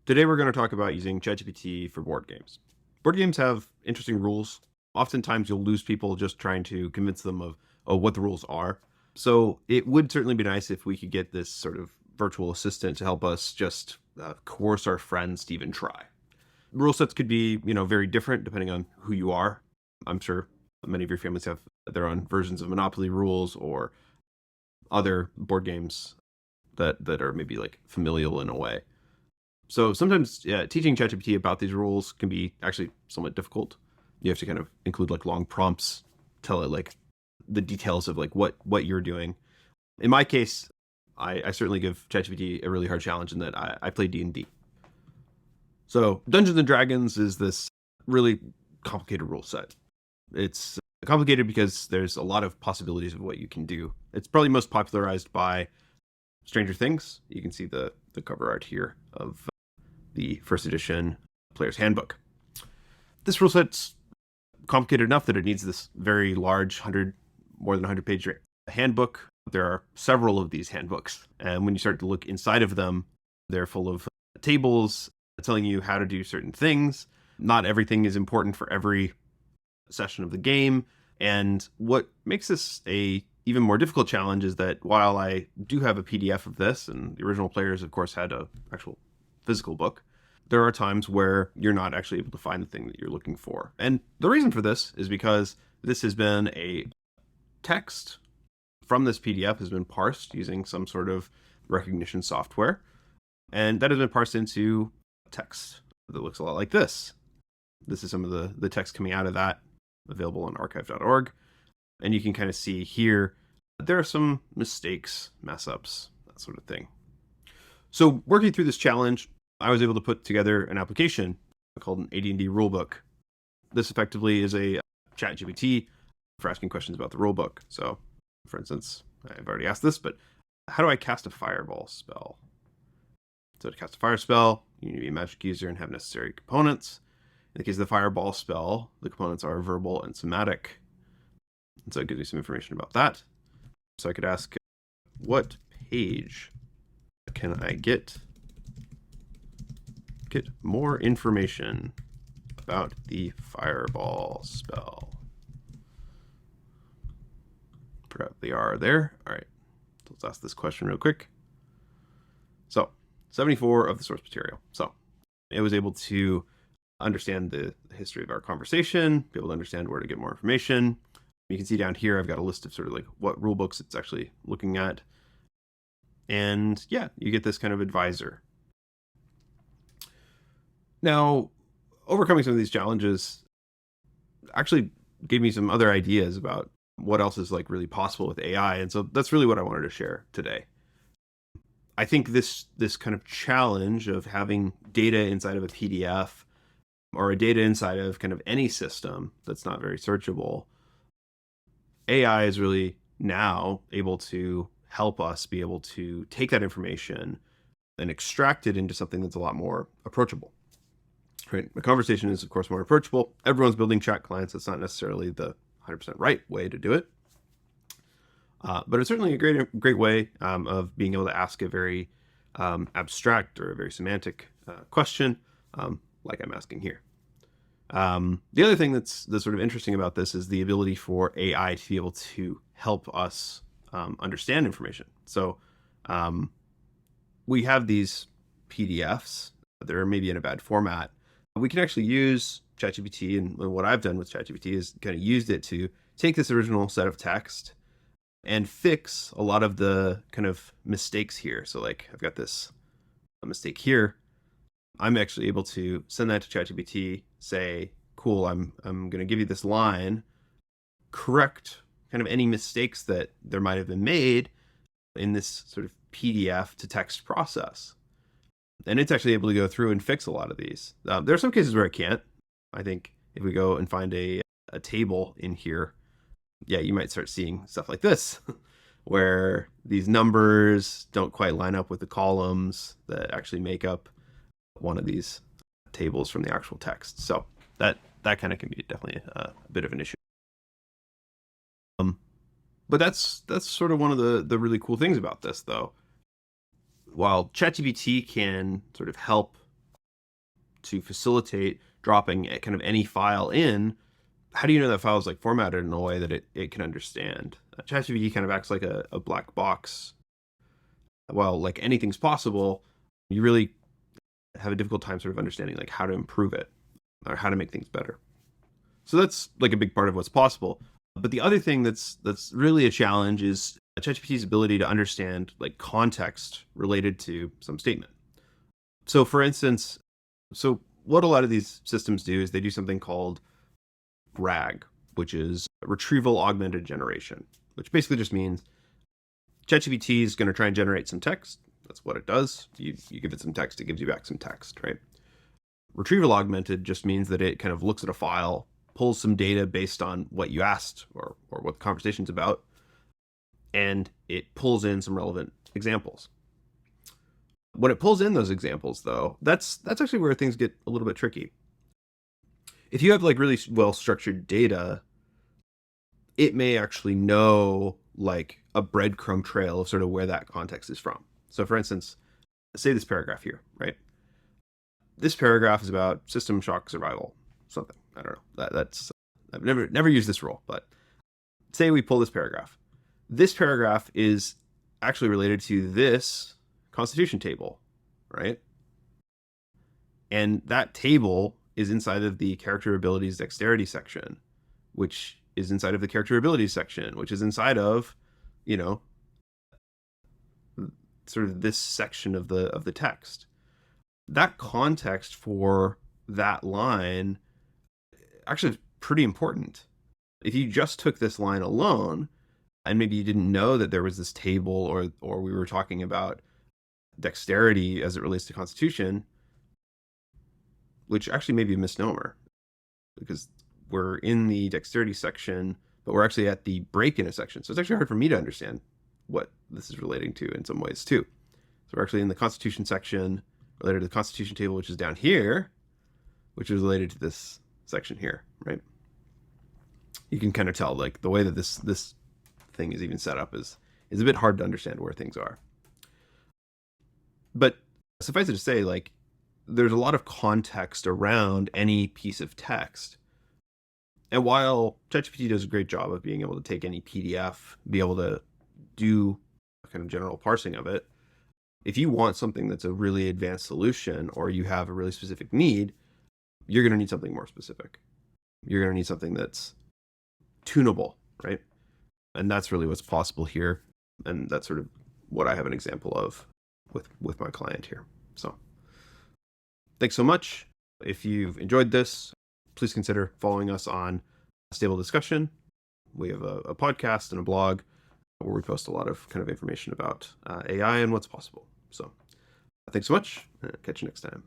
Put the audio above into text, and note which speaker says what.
Speaker 1: Today we're going to talk about using ChatGPT for board games. Board games have interesting rules. Oftentimes you'll lose people just trying to convince them of what the rules are. So it would certainly be nice if we could get this sort of virtual assistant to help us just coerce our friends to even try. Rule sets could be, very different depending on who you are. I'm sure many of your families have their own versions of Monopoly rules or other board games that are maybe like familial in a way. So sometimes teaching ChatGPT about these rules can be actually somewhat difficult. You have to kind of include like long prompts, tell it like the details of like what you're doing. In my case, I certainly give ChatGPT a really hard challenge in that I play D&D. So Dungeons and Dragons is this really complicated rule set. It's complicated because there's a lot of possibilities of what you can do. It's probably most popularized by Stranger Things. You can see the cover art here of the first edition Player's Handbook. This rule set's complicated enough that it needs this very large, more than 100-page handbook. There are several of these handbooks, and when you start to look inside of them, they're full of tables telling you how to do certain things. Not everything is important for every session of the game, and what makes this a even more difficult challenge is that while I do have a PDF of this, and the original players, of course, had an actual physical book, there are times where you're not actually able to find the thing that you're looking for. And the reason for this is because this has been a text from this PDF has been parsed using some sort of recognition software. And that has been parsed into text that looks a lot like this. This is some of the text coming out of that, available on archive.org. And you can kind of see here, there are some mistakes, mess ups, that sort of thing. So working through this challenge, I was able to put together an application called an AD&D rulebook. This effectively is a ChatGPT for asking questions about the rulebook. So, for instance, I've already asked this, but how do I cast a fireball spell? So to cast a fire spell, you need to be a magic user and have necessary components. In the case of the fireball spell, the components are verbal and somatic. And so it gives me some information about that. So I could ask, what page can I get more information about the fireball spell? Forgot the R there. All right, so let's ask this question real quick. So 74 of the source material. So it was able to understand the history of our conversation, be able to understand where to get more information. You can see down here, I've got a list of sort of like what rule books it's actually looking at. And yeah, you get this kind of advisor. Now, overcoming some of these challenges actually gave me some other ideas about what else is like really possible with AI. And so that's really what I wanted to share today. I think this kind of challenge of having data inside of a PDF or a data inside of kind of any system that's not very searchable, AI is really now able to help us be able to take that information and extract it into something that's a lot more approachable. Right? A conversation is, of course, more approachable. Everyone's building chat clients. It's not necessarily the 100% right way to do it. But it's certainly a great way of being able to ask a very abstract or a very semantic question, like I'm asking here. The other thing that's sort of interesting about this is the ability for AI to be able to help us understand information. So we have these PDFs that are maybe in a bad format. We can actually use ChatGPT, and what I've done with ChatGPT is kind of used it to take this original set of text and fix a lot of the kind of mistakes here. So like I've got this mistake here. I'm actually able to send that to ChatGPT, say, cool, I'm going to give you this line, correct kind of any mistakes that there might have been made in this sort of PDF to text process. And it's actually able to go through and fix a lot of these. There are some cases where it can't. I think if we go and find a table in here, yeah, you might start seeing stuff like this, where these numbers don't quite line up with the columns that actually make up one of these tables from the actual text. So that kind of can be definitely a bit of an issue. But that's sort of one of the really cool things about this, though. While ChatGPT can sort of help to facilitate dropping kind of any file in, how do you know that file is like formatted in a way that it can understand? ChatGPT kind of acts like a black box. While like anything's possible, you really have a difficult time sort of understanding like how to improve it or how to make things better. So that's like a big part of what's possible. But the other thing that's really a challenge is ChatGPT's ability to understand like context related to some statement. So for instance, so what a lot of these systems do is they do something called RAG, which is Retrieval Augmented Generation, which basically just means ChatGPT is going to try and generate some text. That's what it does. You give it some text, it gives you back some text, right? Retrieval Augmented just means that it kind of looks at a file, pulls some data based on what you asked or what the conversation's about, and it pulls in some relevant examples. When it pulls in those examples, though, that's actually where things get a little bit tricky. If you have like really well-structured data, it may actually know like a breadcrumb trail of sort of where that context is from. So for instance, say this paragraph here, right? This paragraph is about system shock survival, something. I don't know. That's I've never used this rule, but say we pull this paragraph. This paragraph is actually related to this constitution table, right? And that table is inside of the character abilities dexterity section, which is inside of the character abilities section, which is inside of, you know, sort of this section of the text. That context for that line actually is pretty important. If you just took this line alone, and maybe you didn't know that there was this table or we were talking about dexterity as it relates to constitution, which actually may be a misnomer because we're in the dexterity section, but we're actually at the break intersection. So it's actually hard for me to understand what this is relating to in some ways too. So we're actually in the constitution section related to the constitution table, which is down here, which is related to this section here, right? You can kind of tell like the way that this thing is even set up is a bit hard to understand where things are. But suffice it to say, like, there's a lot of context around any piece of text. And while ChatGPT does a great job of being able to take any PDF, be able to do a kind of general parsing of it, if you want something that's a really advanced solution or you have a really specific need, you're going to need something more specific. You're going to need something that's tunable, right? And that's really what's possible here. And that's sort of what I have an example of with my client here. So thanks so much. If you've enjoyed this, please consider following us on Stable Discussion. We have a podcast and a blog where we post a lot of kind of information about AI and what's possible. So thanks so much. Catch you next time.